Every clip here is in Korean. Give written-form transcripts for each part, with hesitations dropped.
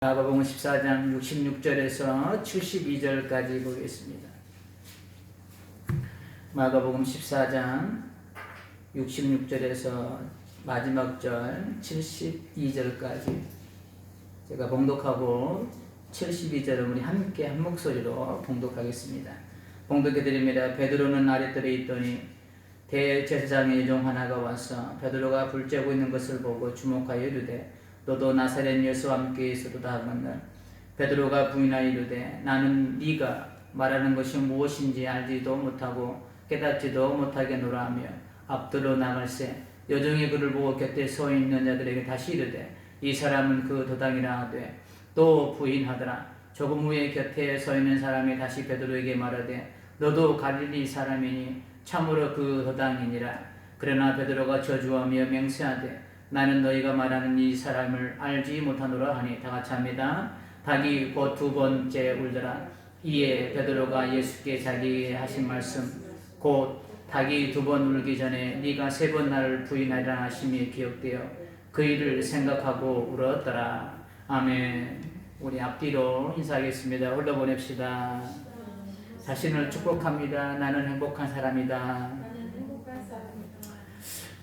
마가복음 14장 66절에서 72절까지 보겠습니다. 마가복음 14장 66절에서 마지막 절 72절까지 제가 봉독하고 72절은 우리 함께 한 목소리로 봉독하겠습니다. 봉독해드립니다. 베드로는 아랫뜰에 있더니 대제사장의 종 하나가 와서 베드로가 불 쬐고 있는 것을 보고 주목하여 이르되 너도 나사렛 예수와 함께 있어도다 하거늘 베드로가 부인하여 이르되 나는 네가 말하는 것이 무엇인지 알지도 못하고 깨닫지도 못하겠노라 하며 앞들어 나갈새 여종이 그를 보고 곁에 서 있는 자들에게 다시 이르되 이 사람은 그 도당이라 하되 또 부인하더라. 조금 후에 곁에 서 있는 사람이 다시 베드로에게 말하되 너도 갈릴리 사람이니 참으로 그 도당이니라. 그러나 베드로가 저주하며 맹세하되 나는 너희가 말하는 이 사람을 알지 못하노라 하니 다같이 합니다. 닭이 곧 두 번째 울더라. 이에 베드로가 예수께 자기에게 하신 말씀 곧 닭이 두 번 울기 전에 네가 세 번 나를 부인하리라 하심이 기억되어 그 일을 생각하고 울었더라. 아멘. 우리 앞뒤로 인사하겠습니다. 홀로 보냅시다. 자신을 축복합니다. 나는 행복한 사람이다.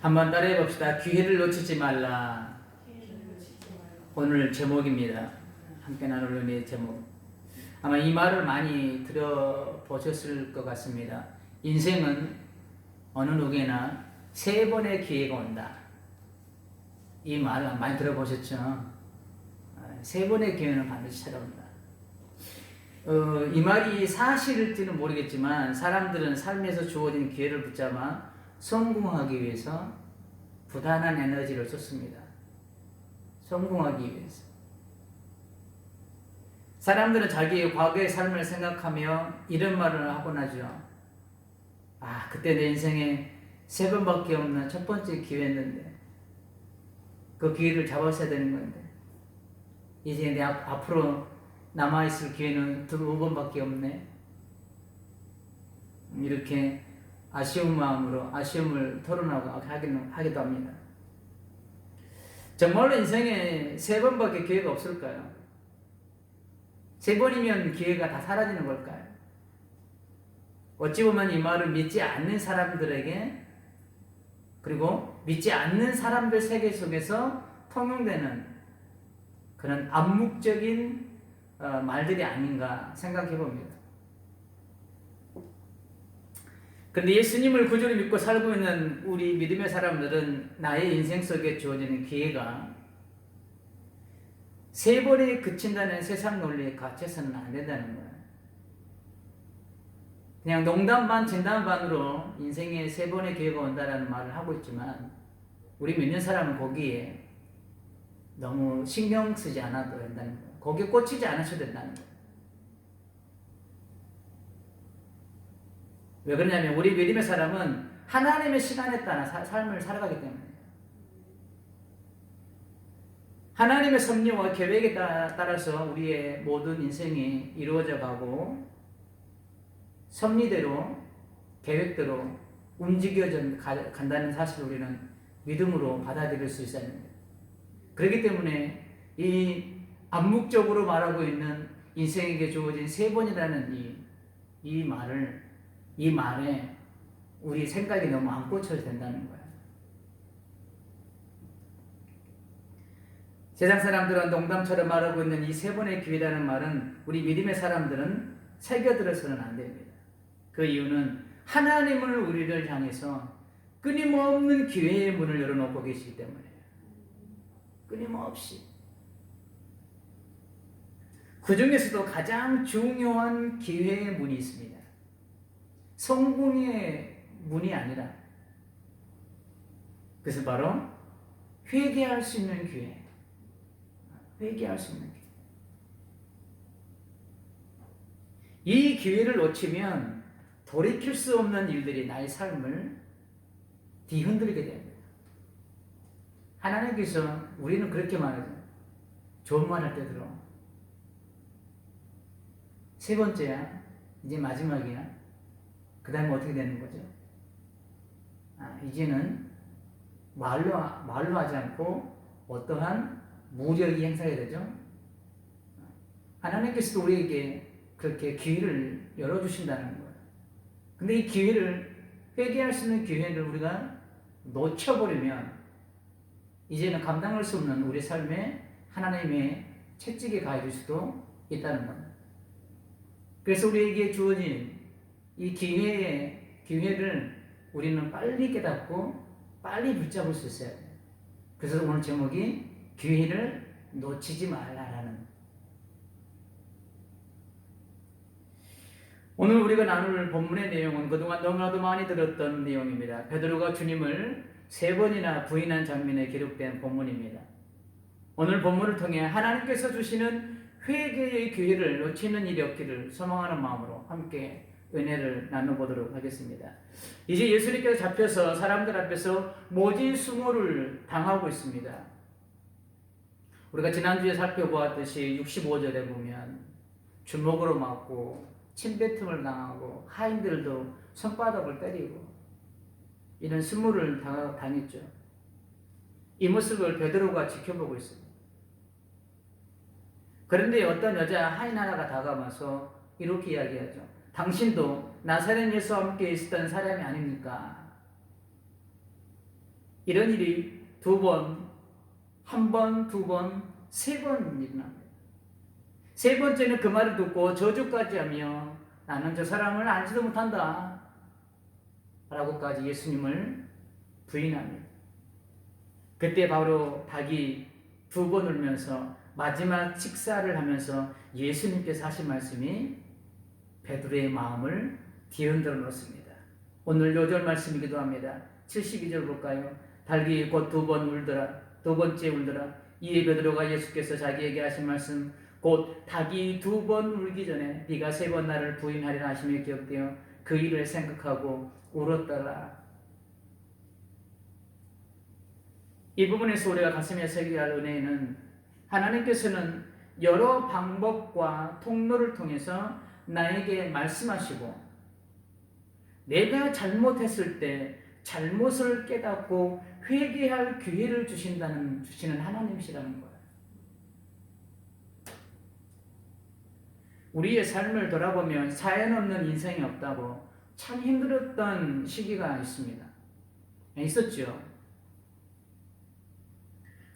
한번 따라해 봅시다. 기회를 놓치지 말라. 오늘 제목입니다. 함께 나눌 의미의 제목. 아마 이 말을 많이 들어보셨을 것 같습니다. 인생은 어느 누구나 세 번의 기회가 온다. 이 말을 많이 들어보셨죠? 세 번의 기회는 반드시 찾아온다. 이 말이 사실일지는 모르겠지만 사람들은 삶에서 주어진 기회를 붙잡아 성공하기 위해서 부단한 에너지를 쏟습니다. 성공하기 위해서. 사람들은 자기의 과거의 삶을 생각하며 이런 말을 하곤 하죠. 그때 내 인생에 세 번밖에 없는 첫 번째 기회였는데 그 기회를 잡았어야 되는 건데 이제 내 앞으로 남아있을 기회는 두 번밖에 없네. 이렇게 아쉬운 마음으로 아쉬움을 토론하고 하기도 합니다. 정말로 인생에 세 번밖에 기회가 없을까요? 세 번이면 기회가 다 사라지는 걸까요? 어찌 보면 이 말을 믿지 않는 사람들에게 그리고 믿지 않는 사람들 세계 속에서 통용되는 그런 암묵적인 말들이 아닌가 생각해 봅니다. 그런데 예수님을 구주로 믿고 살고 있는 우리 믿음의 사람들은 나의 인생 속에 주어지는 기회가 세 번에 그친다는 세상 논리에 갇혀서는 안 된다는 거예요. 그냥 농담 반 진담 반으로 인생에 세 번의 기회가 온다라는 말을 하고 있지만 우리 믿는 사람은 거기에 너무 신경 쓰지 않아도 된다는 거예요. 거기에 꽂히지 않으셔도 된다는 거예요. 왜 그러냐면 우리 믿음의 사람은 하나님의 시간에 따라 삶을 살아가기 때문에 하나님의 섭리와 계획에 따라서 우리의 모든 인생이 이루어져 가고 섭리대로 계획대로 움직여져 간다는 사실을 우리는 믿음으로 받아들일 수 있어야 합니다. 그렇기 때문에 이 암묵적으로 말하고 있는 인생에게 주어진 세 번이라는 이 말에 우리 생각이 너무 안 꽂혀도 된다는 거예요. 세상 사람들은 농담처럼 말하고 있는 이 세 번의 기회라는 말은 우리 믿음의 사람들은 새겨들어서는 안 됩니다. 그 이유는 하나님을 우리를 향해서 끊임없는 기회의 문을 열어놓고 계시기 때문이에요. 끊임없이. 그 중에서도 가장 중요한 기회의 문이 있습니다. 성공의 문이 아니라 그래서 바로 회개할 수 있는 기회. 회개할 수 있는 기회. 이 기회를 놓치면 돌이킬 수 없는 일들이 나의 삶을 뒤흔들게 됩니다. 하나님께서 우리는 그렇게 말하죠. 좋은 말 할 때 들어. 세 번째야. 이제 마지막이야. 그 다음에 어떻게 되는 거죠? 이제는 말로 하지 않고 어떠한 무력이 행사해야 되죠? 하나님께서도 우리에게 그렇게 기회를 열어주신다는 거예요. 근데 이 기회를, 회개할 수 있는 기회를 우리가 놓쳐버리면 이제는 감당할 수 없는 우리 삶에 하나님의 채찍이 가해질 수도 있다는 겁니다. 그래서 우리에게 주어진 이 기회를 우리는 빨리 깨닫고 빨리 붙잡을 수 있어야 돼요. 그래서 오늘 제목이 기회를 놓치지 말라라는. 오늘 우리가 나눌 본문의 내용은 그동안 너무나도 많이 들었던 내용입니다. 베드로가 주님을 3번이나 부인한 장면에 기록된 본문입니다. 오늘 본문을 통해 하나님께서 주시는 회개의 기회를 놓치는 일이 없기를 소망하는 마음으로 함께 은혜를 나눠보도록 하겠습니다. 이제 예수님께서 잡혀서 사람들 앞에서 모진 수모를 당하고 있습니다. 우리가 지난주에 살펴보았듯이 65절에 보면 주먹으로 맞고 침뱉음을 당하고 하인들도 손바닥을 때리고 이런 수모를 당했죠. 이 모습을 베드로가 지켜보고 있습니다. 그런데 어떤 여자 하인 하나가 다가와서 이렇게 이야기하죠. 당신도 나사렛 예수와 함께 있었던 사람이 아닙니까? 이런 일이 2번, 1번, 2번, 3번 일어납니다. 3번째는 그 말을 듣고 저주까지 하며 나는 저 사람을 알지도 못한다 라고까지 예수님을 부인합니다. 그때 바로 닭이 2번 울면서 마지막 직사를 하면서 예수님께서 하신 말씀이 베드로의 마음을 뒤흔들어 놓습니다. 오늘 요절 말씀이기도 합니다. 72절 볼까요? 닭이 곧 2번 울더라. 2번째 울더라. 이에 베드로가 예수께서 자기에게 하신 말씀 곧 닭이 2번 울기 전에 네가 3번 나를 부인하리라 하시며 기억되어 그 일을 생각하고 울었더라. 이 부분에서 우리가 가슴에 새겨야 할 은혜는 하나님께서는 여러 방법과 통로를 통해서 나에게 말씀하시고 내가 잘못했을 때 잘못을 깨닫고 회개할 기회를 주시는 하나님이시라는 거예요. 우리의 삶을 돌아보면 사연 없는 인생이 없다고 참 힘들었던 시기가 있습니다. 있었죠.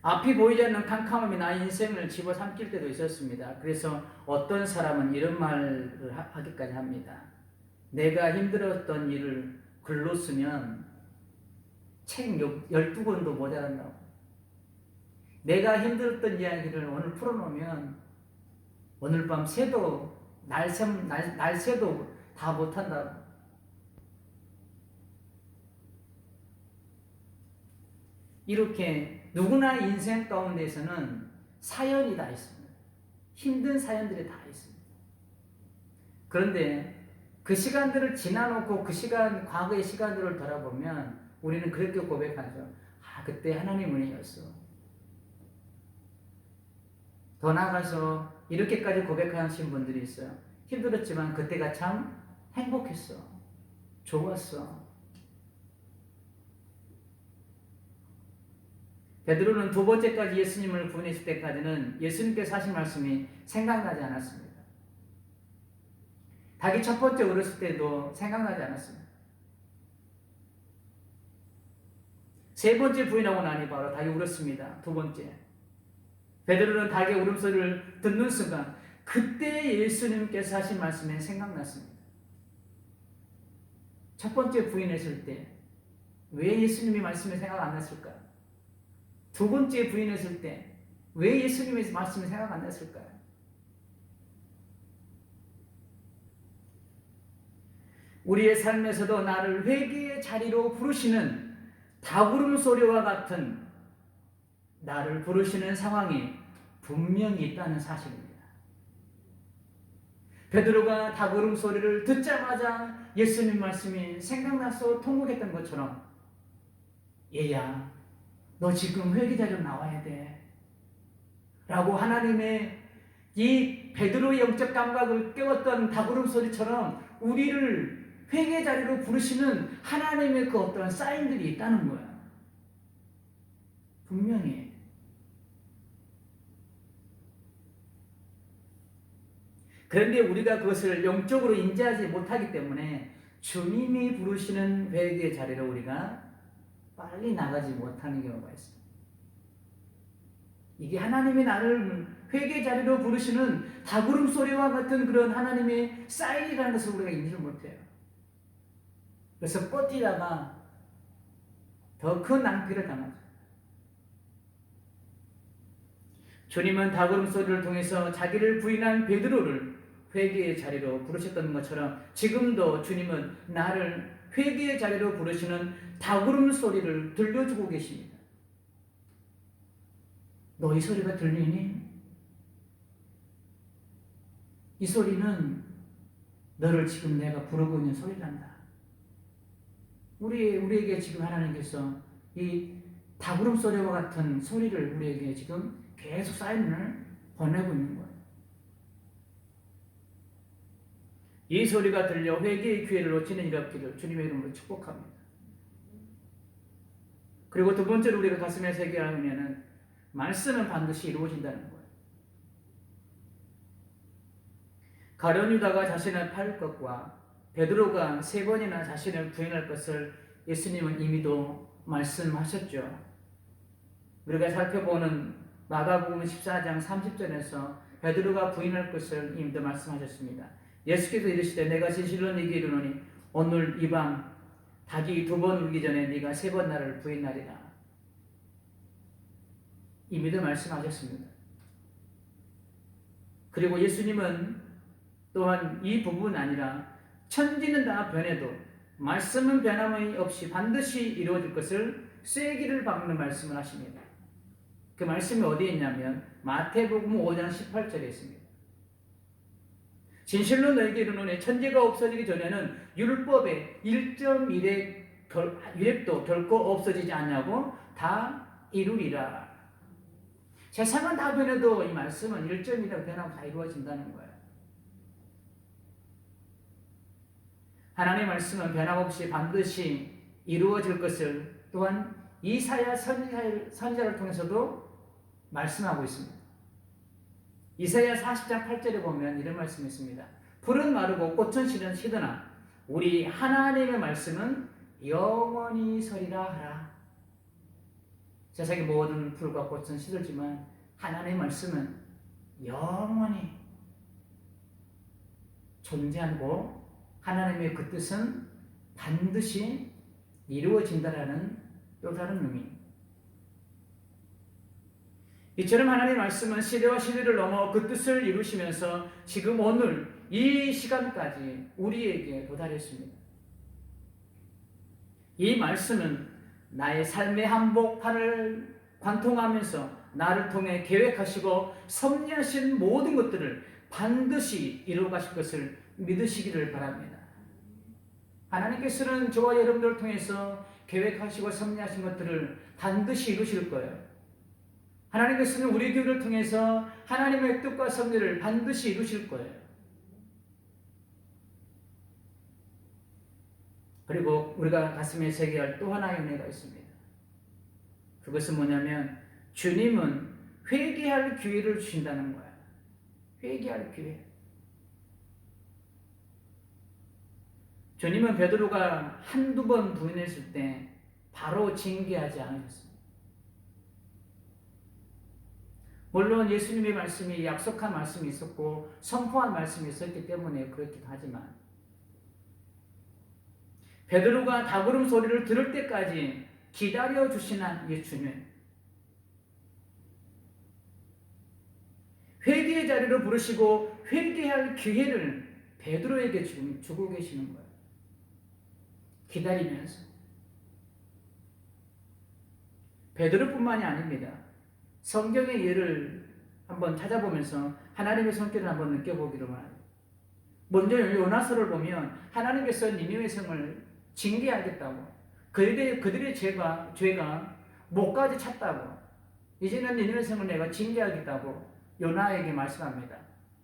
앞이 보이지 않는 캄캄함이 나의 인생을 집어삼킬 때도 있었습니다. 그래서 어떤 사람은 이런 말을 하기까지 합니다. 내가 힘들었던 일을 글로 쓰면 책 12권도 모자란다고. 내가 힘들었던 이야기를 오늘 풀어놓으면 오늘 밤 새도 날 새도 다 못한다고. 이렇게 누구나 인생 가운데에서는 사연이 다 있습니다. 힘든 사연들이 다 있습니다. 그런데 그 시간들을 지나놓고 과거의 시간들을 돌아보면 우리는 그렇게 고백하죠. 그때 하나님 은혜였어. 더 나아가서 이렇게까지 고백하신 분들이 있어요. 힘들었지만 그때가 참 행복했어. 좋았어. 베드로는 2번째까지 예수님을 부인했을 때까지는 예수님께서 하신 말씀이 생각나지 않았습니다. 닭이 1번째 울었을 때도 생각나지 않았습니다. 3번째 부인하고 나니 바로 닭이 울었습니다. 2번째. 베드로는 닭의 울음소리를 듣는 순간 그때 예수님께서 하신 말씀이 생각났습니다. 1번째 부인했을 때 왜 예수님의 말씀이 생각 안 났을까? 2번째 부인했을 때 왜 예수님의 말씀이 생각 안 났을까요? 우리의 삶에서도 나를 회개의 자리로 부르시는 닭울음 소리와 같은 나를 부르시는 상황이 분명히 있다는 사실입니다. 베드로가 닭울음 소리를 듣자마자 예수님 말씀이 생각나서 통곡했던 것처럼 얘야 너 지금 회개 자리로 나와야 돼 라고 하나님의 이 베드로의 영적 감각을 깨웠던 닭울음 소리처럼 우리를 회개 자리로 부르시는 하나님의 그 어떤 사인들이 있다는 거야. 분명히. 그런데 우리가 그것을 영적으로 인지하지 못하기 때문에 주님이 부르시는 회개의 자리로 우리가 빨리 나가지 못하는 경우가 있습니다. 이게 하나님이 나를 회개의 자리로 부르시는 다구름 소리와 같은 그런 하나님의 사인이라는 것을 우리가 인지를 못해요. 그래서 버티다가 더 큰 낭패를 당하죠. 주님은 다구름 소리를 통해서 자기를 부인한 베드로를 회개의 자리로 부르셨던 것처럼 지금도 주님은 나를 회개의 자리로 부르시는 다구름 소리를 들려주고 계십니다. 너 이 소리가 들리니? 이 소리는 너를 지금 내가 부르고 있는 소리란다. 우리에게 지금 하나님께서 이 다구름 소리와 같은 소리를 우리에게 지금 계속 사인을 보내고 있는 거예요. 이 소리가 들려 회개의 기회를 놓치는 일 없기를 주님의 이름으로 축복합니다. 그리고 두 번째로 우리가 가슴에 새겨야 하면은 말씀은 반드시 이루어진다는 거예요. 가룟 유다가 자신을 팔 것과 베드로가 3번이나 자신을 부인할 것을 예수님은 이미도 말씀하셨죠. 우리가 살펴보는 마가복음 14장 30절에서 베드로가 부인할 것을 이미도 말씀하셨습니다. 예수께서 이르시되 내가 진실로 네게 이르노니 오늘 이 밤 닭이 2번 울기 전에 네가 3번 나를 부인하리라. 이미도 말씀하셨습니다. 그리고 예수님은 또한 이 부분 아니라 천지는 다 변해도 말씀은 변함이 없이 반드시 이루어질 것을 쐐기를 박는 말씀을 하십니다. 그 말씀이 어디에 있냐면 마태복음 5장 18절에 있습니다. 진실로 너희에게 이르노니 천지가 없어지기 전에는 율법의 1.1획도 결코 없어지지 않냐고 다 이루리라. 세상은 다 변해도 이 말씀은 1.1획 변하고 다 이루어진다는 거예요. 하나님의 말씀은 변함없이 반드시 이루어질 것을 또한 이사야 선지자를 통해서도 말씀하고 있습니다. 이사야 40장 8절에 보면 이런 말씀이 있습니다. 풀은 마르고 꽃은 시드나 우리 하나님의 말씀은 영원히 서리라 하라. 세상의 모든 풀과 꽃은 시들지만 하나님의 말씀은 영원히 존재하고 하나님의 그 뜻은 반드시 이루어진다라는 또 다른 의미. 이처럼 하나님의 말씀은 시대와 시대를 넘어 그 뜻을 이루시면서 지금 오늘 이 시간까지 우리에게 도달했습니다. 이 말씀은 나의 삶의 한복판을 관통하면서 나를 통해 계획하시고 섭리하신 모든 것들을 반드시 이루어 가실 것을 믿으시기를 바랍니다. 하나님께서는 저와 여러분들을 통해서 계획하시고 섭리하신 것들을 반드시 이루실 거예요. 하나님께서는 우리 교회를 통해서 하나님의 뜻과 섭리를 반드시 이루실 거예요. 그리고 우리가 가슴에 새겨야 할 또 하나의 은혜가 있습니다. 그것은 뭐냐면 주님은 회개할 기회를 주신다는 거예요. 회개할 기회. 주님은 베드로가 한두 번 부인했을 때 바로 징계하지 않으셨습니다. 물론 예수님의 말씀이 약속한 말씀이 있었고 선포한 말씀이 있었기 때문에 그렇기도 하지만 베드로가 다구름 소리를 들을 때까지 기다려주시는 이 주님, 회개의 자리로 부르시고 회개할 기회를 베드로에게 지금 주고 계시는 거예요. 기다리면서. 베드로뿐만이 아닙니다. 성경의 예를 한번 찾아보면서 하나님의 손길을 한번 느껴보기를 바랍니다. 먼저 요나서를 보면 하나님께서 니느웨 성을 징계하겠다고, 그들의 죄가 목까지 찼다고, 이제는 니느웨 성을 내가 징계하겠다고 요나에게 말씀합니다.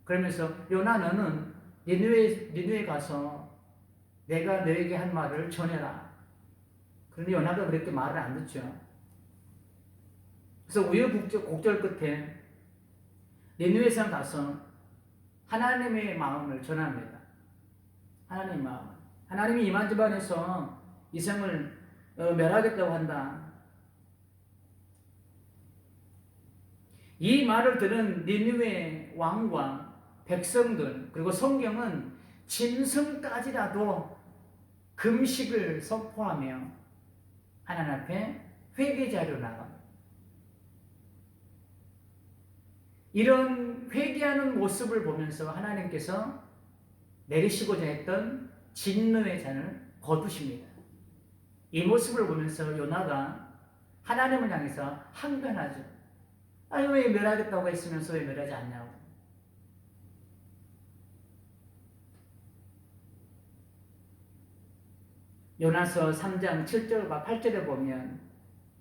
그러면서 요나 너는 니느웨에 가서 내가 너에게 한 말을 전해라. 그런데 요나가 그렇게 말을 안 듣죠. 그래서 우여곡절 끝에 니느웨 성 가서 하나님의 마음을 전합니다. 하나님의 마음. 하나님이 이만 집안에서 이성을 멸하겠다고 한다. 이 말을 들은 니느웨 왕과 백성들, 그리고 성경은 짐승까지라도 금식을 선포하며 하나님 앞에 회개자로 나갑니다. 이런 회개하는 모습을 보면서 하나님께서 내리시고자 했던 진노의 잔을 거두십니다. 이 모습을 보면서 요나가 하나님을 향해서 항변하죠. 아니 왜 멸하겠다고 했으면서 왜 멸하지 않냐고. 요나서 3장 7절과 8절에 보면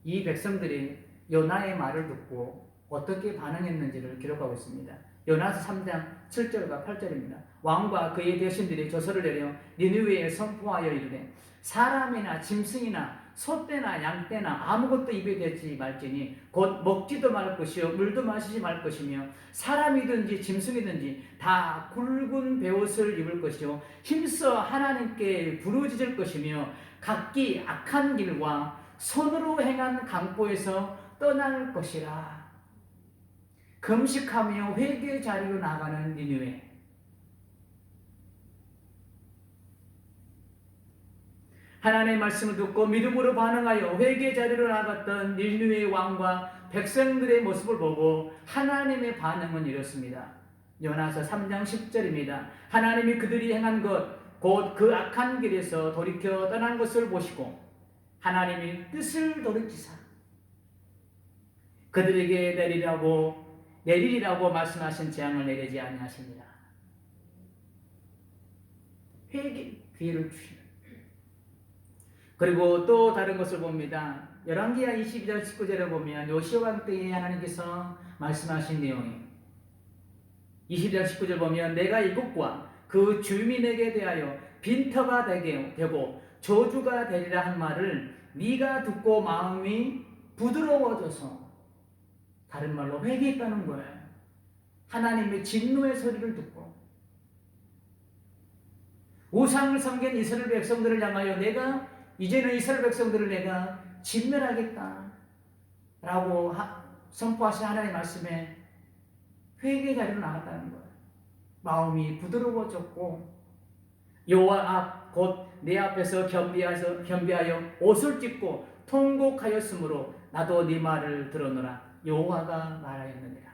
이 백성들이 요나의 말을 듣고 어떻게 반응했는지를 기록하고 있습니다. 요나서 3장 7절과 8절입니다. 왕과 그의 대신들이 조서를 내려 니느웨에 선포하여 이르되 사람이나 짐승이나 소떼나 양떼나 아무것도 입에 대지 말지니 곧 먹지도 말 것이요 물도 마시지 말 것이며 사람이든지 짐승이든지 다 굵은 베옷을 입을 것이요 힘써 하나님께 부르짖을 것이며 각기 악한 길과 손으로 행한 강포에서 떠날 것이라. 금식하며 회개 자리로 나가는 니느웨. 하나님의 말씀을 듣고 믿음으로 반응하여 회개 자리로 나갔던 니느웨 왕과 백성들의 모습을 보고 하나님의 반응은 이렇습니다. 요나서 3장 10절입니다. 하나님이 그들이 행한 것 곧 그 악한 길에서 돌이켜 떠난 것을 보시고 하나님이 뜻을 돌이키사 그들에게 내리리라고 말씀하신 재앙을 내리지 아니하십니다. 회개 기회를 주시는. 그리고 또 다른 것을 봅니다. 열왕기하 22장 19절에 보면 요시야 때에 하나님께서 말씀하신 내용이 22장 19절 보면 내가 이곳과 그 주민에게 대하여 빈터가 되고 저주가 되리라 한 말을 네가 듣고 마음이 부드러워져서, 다른 말로 회개했다는 거예요. 하나님의 진노의 소리를 듣고 우상을 섬긴 이스라엘 백성들을 향하여 내가 이제는 이스라엘 백성들을 내가 진멸하겠다 라고 선포하신 하나님의 말씀에 회개 자리로 나갔다는 거예요. 마음이 부드러워졌고 여호와 앞 곧 내 앞에서 겸비하여 옷을 찢고 통곡하였으므로 나도 네 말을 들었노라. 여호와가 말하였느니라.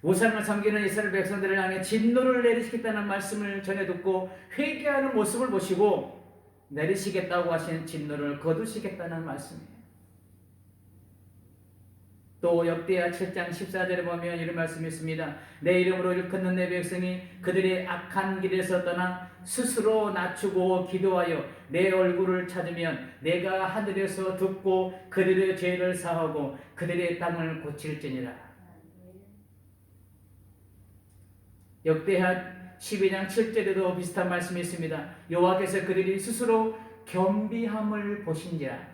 우상을 섬기는 이스라엘 백성들을 향해 진노를 내리시겠다는 말씀을 전해 듣고 회개하는 모습을 보시고 내리시겠다고 하신 진노를 거두시겠다는 말씀이에요. 또 역대하 7장 14절에 보면 이런 말씀이 있습니다. 내 이름으로 일컫는 내 백성이 그들의 악한 길에서 떠나 스스로 낮추고 기도하여 내 얼굴을 찾으면 내가 하늘에서 듣고 그들의 죄를 사하고 그들의 땅을 고칠지니라. 역대하 12장 7절에도 비슷한 말씀이 있습니다. 여호와께서 그들이 스스로 겸비함을 보신지라.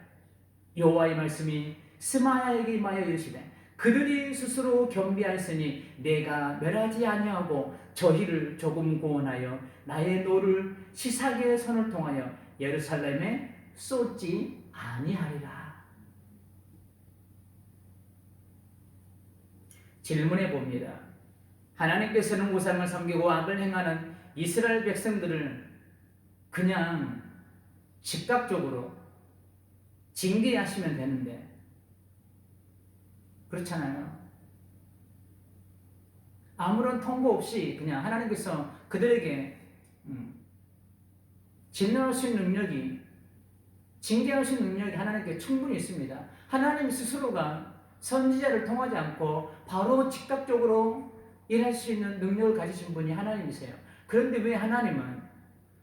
여호와의 말씀이 스마야에게 임하여 이르시되 그들이 스스로 겸비하였으니 내가 멸하지 아니하고 저희를 조금 구원하여 나의 노를 시삭의 손을 통하여 예루살렘에 쏟지 아니하리라. 질문해 봅니다. 하나님께서는 우상을 섬기고 악을 행하는 이스라엘 백성들을 그냥 즉각적으로 징계하시면 되는데 그렇잖아요. 아무런 통보 없이 그냥 하나님께서 그들에게 진노할 수 있는 능력이, 징계할 수 있는 능력이 하나님께 충분히 있습니다. 하나님 스스로가 선지자를 통하지 않고 바로 즉각적으로 일할 수 있는 능력을 가지신 분이 하나님이세요. 그런데 왜 하나님은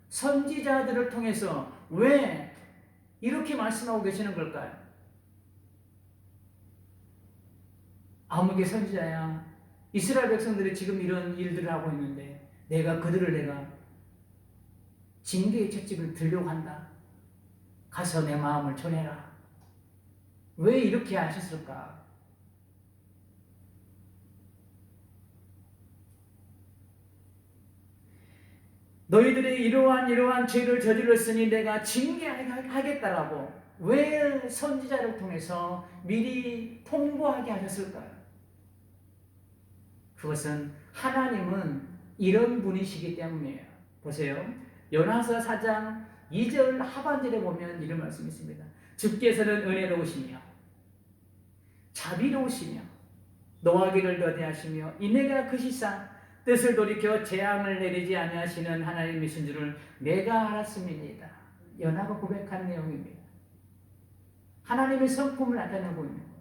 선지자들을 통해서 왜 이렇게 말씀하고 계시는 걸까요? 아무개 선지자야, 이스라엘 백성들이 지금 이런 일들을 하고 있는데 내가 징계의 채찍을 들려고 한다. 가서 내 마음을 전해라. 왜 이렇게 하셨을까? 너희들이 이러한 죄를 저질렀으니 내가 징계하겠다라고 왜 선지자를 통해서 미리 통보하게 하셨을까요? 그것은 하나님은 이런 분이시기 때문이에요. 보세요. 요나서 4장 2절 하반절에 보면 이런 말씀이 있습니다. 주께서는 은혜로우시며 자비로우시며 노하기를 더디하시며 인내가 크시사 뜻을 돌이켜 재앙을 내리지 아니하시는 하나님이신 줄을 내가 알았음이니이다. 요나가 고백한 내용입니다. 하나님의 성품을 나타내고 있는 거예요.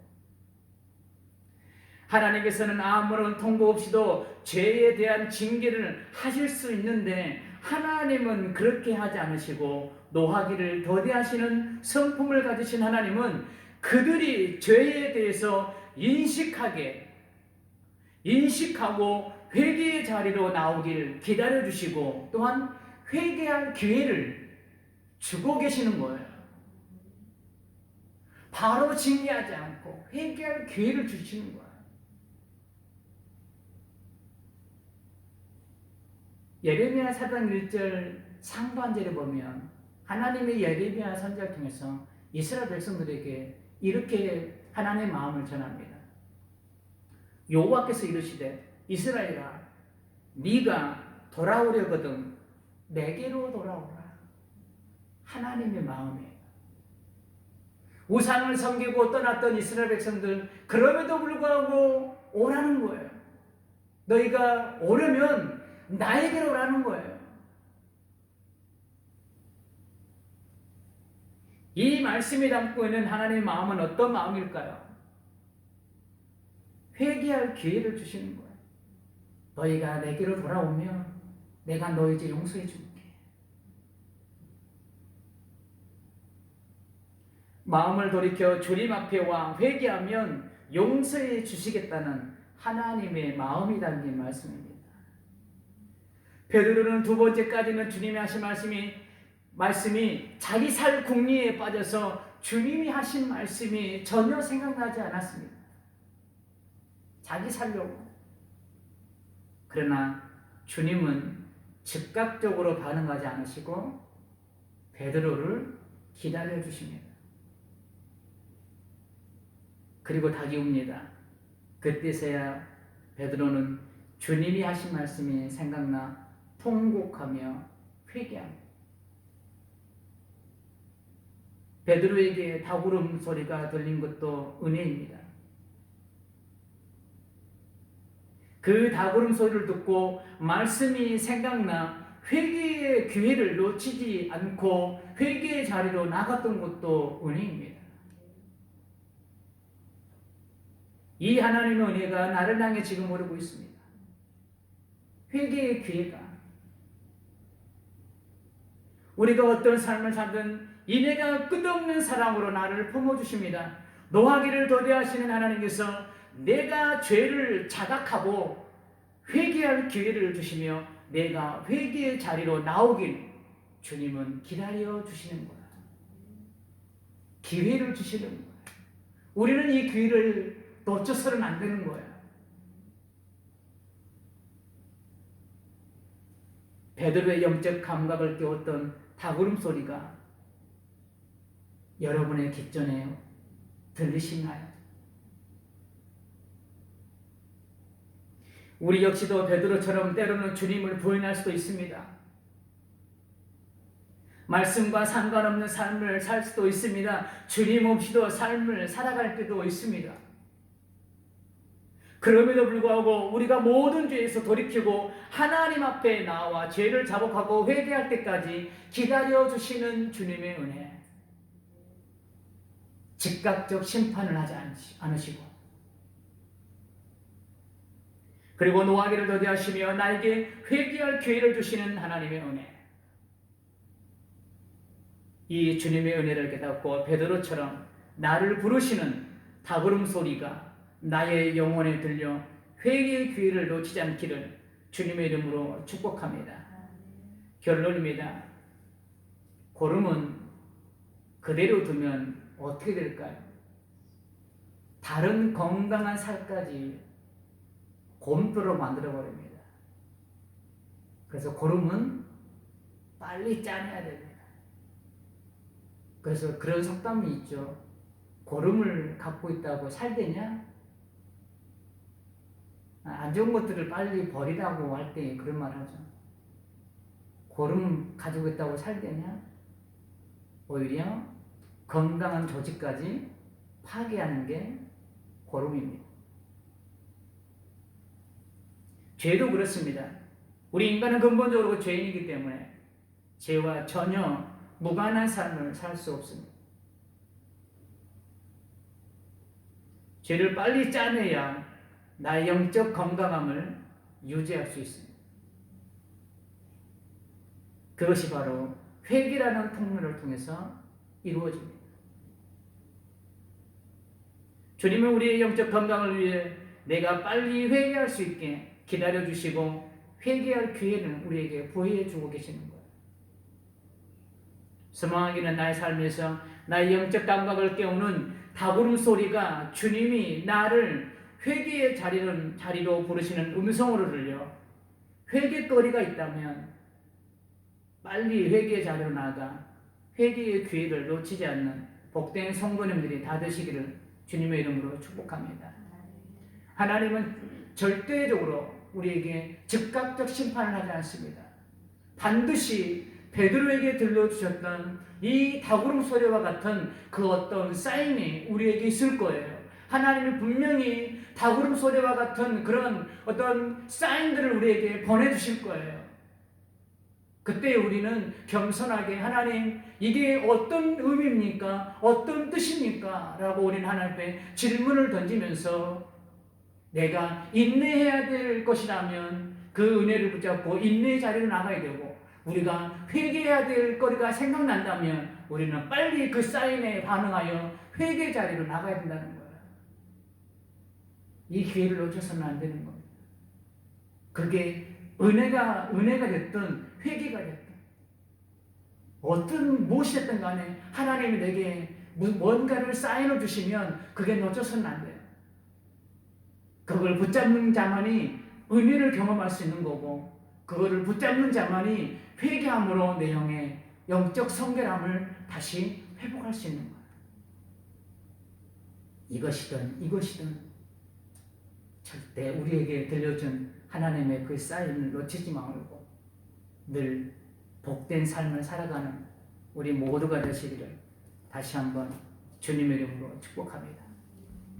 하나님께서는 아무런 통보 없이도 죄에 대한 징계를 하실 수 있는데 하나님은 그렇게 하지 않으시고 노하기를 더디하시는 성품을 가지신 하나님은 그들이 죄에 대해서 인식하고 회개의 자리로 나오길 기다려주시고 또한 회개할 기회를 주고 계시는 거예요. 바로 징계하지 않고 회개할 기회를 주시는 거예요. 예레미야 4장 1절 상반절에 보면 하나님의 예레미야 선지자를 통해서 이스라엘 백성들에게 이렇게 하나님의 마음을 전합니다. 여호와께서 이르시되 이스라엘아 네가 돌아오려거든 내게로 돌아오라. 하나님의 마음이에요. 우상을 섬기고 떠났던 이스라엘 백성들 그럼에도 불구하고 오라는 거예요. 너희가 오려면 나에게로 오라는 거예요. 이 말씀이 담고 있는 하나님의 마음은 어떤 마음일까요? 회개할 기회를 주시는 거예요. 너희가 내게로 돌아오면 내가 너희 죄 용서해 줄게. 마음을 돌이켜 주님 앞에 와 회개하면 용서해 주시겠다는 하나님의 마음이 담긴 말씀입니다. 베드로는 두 번째까지는 주님이 하신 말씀이 자기 살 궁리에 빠져서 주님이 하신 말씀이 전혀 생각나지 않았습니다. 자기 살려고. 그러나 주님은 즉각적으로 반응하지 않으시고 베드로를 기다려 주십니다. 그리고 닭이 웁니다. 그때서야 베드로는 주님이 하신 말씀이 생각나 통곡하며 회개합니다. 베드로에게 닭 울음 소리가 들린 것도 은혜입니다. 그 닭 울음 소리를 듣고 말씀이 생각나 회개의 기회를 놓치지 않고 회개의 자리로 나갔던 것도 은혜입니다. 이 하나님의 은혜가 나를 향해 지금 오르고 있습니다. 회개의 기회가. 우리가 어떤 삶을 살든 인애가 끝없는 사랑으로 나를 품어주십니다. 노하기를 더디하시는 하나님께서 내가 죄를 자각하고 회개할 기회를 주시며 내가 회개의 자리로 나오길 주님은 기다려 주시는 거야. 기회를 주시는 거야. 우리는 이 기회를 놓쳐서는 안 되는 거야. 베드로의 영적 감각을 깨웠던 닭울음 소리가 여러분의 귓전에 들리시나요? 우리 역시도 베드로처럼 때로는 주님을 부인할 수도 있습니다. 말씀과 상관없는 삶을 살 수도 있습니다. 주님 없이도 삶을 살아갈 때도 있습니다. 그럼에도 불구하고 우리가 모든 죄에서 돌이키고 하나님 앞에 나와 죄를 자복하고 회개할 때까지 기다려주시는 주님의 은혜. 즉각적 심판을 하지 않으시고 그리고 노하기를 더디하시며 나에게 회개할 기회를 주시는 하나님의 은혜. 이 주님의 은혜를 깨닫고 베드로처럼 나를 부르시는 닭울음 소리가 나의 영혼에 들려 회개의 기회를 놓치지 않기를 주님의 이름으로 축복합니다. 결론입니다. 고름은 그대로 두면 어떻게 될까요? 다른 건강한 살까지 곰돌로 만들어버립니다. 그래서 고름은 빨리 짜내야 됩니다. 그래서 그런 속담이 있죠. 고름을 갖고 있다고 살되냐? 안 좋은 것들을 빨리 버리라고 할 때 그런 말 하죠. 고름 가지고 있다고 살되냐? 오히려 건강한 조직까지 파괴하는 게 고름입니다. 죄도 그렇습니다. 우리 인간은 근본적으로 죄인이기 때문에 죄와 전혀 무관한 삶을 살 수 없습니다. 죄를 빨리 짜내야 나의 영적 건강함을 유지할 수 있습니다. 그것이 바로 회개라는 통로를 통해서 이루어집니다. 주님은 우리의 영적 건강을 위해 내가 빨리 회개할 수 있게 기다려주시고 회개할 기회는 우리에게 부여해주고 계시는 거예요. 소망하기는 나의 삶에서 나의 영적 감각을 깨우는 다구름 소리가 주님이 나를 회개의 자리로 부르시는 음성으로 들려 회개거리가 있다면 빨리 회개의 자리로 나아가 회개의 기회를 놓치지 않는 복된 성도님들이 다 되시기를 주님의 이름으로 축복합니다. 하나님은 절대적으로 우리에게 즉각적 심판을 하지 않습니다. 반드시 베드로에게 들려주셨던 이 다구름 소리와 같은 그 어떤 사인이 우리에게 있을 거예요. 하나님이 분명히 다구름 소리와 같은 그런 어떤 사인들을 우리에게 보내주실 거예요. 그때 우리는 겸손하게 하나님 이게 어떤 의미입니까? 어떤 뜻입니까? 라고 우리는 하나님께 질문을 던지면서 내가 인내해야 될 것이라면 그 은혜를 붙잡고 인내의 자리로 나가야 되고 우리가 회개해야 될 거리가 생각난다면 우리는 빨리 그 사인에 반응하여 회개 자리로 나가야 된다는 거예요. 이 기회를 놓쳐서는 안 되는 겁니다. 그게 은혜가 됐든 회개가 됐든 어떤 무엇이 됐든 간에 하나님이 내게 뭔가를 사인을 주시면 그게 놓쳐서는 안 돼요. 그걸 붙잡는 자만이 은혜를 경험할 수 있는 거고 그거를 붙잡는 자만이 회개함으로 내 영의 영적 성결함을 다시 회복할 수 있는 거예요. 이것이든 절대 우리에게 들려준 하나님의 그 사인을 놓치지 말고 늘 복된 삶을 살아가는 우리 모두가 되시기를 다시 한번 주님의 이름으로 축복합니다.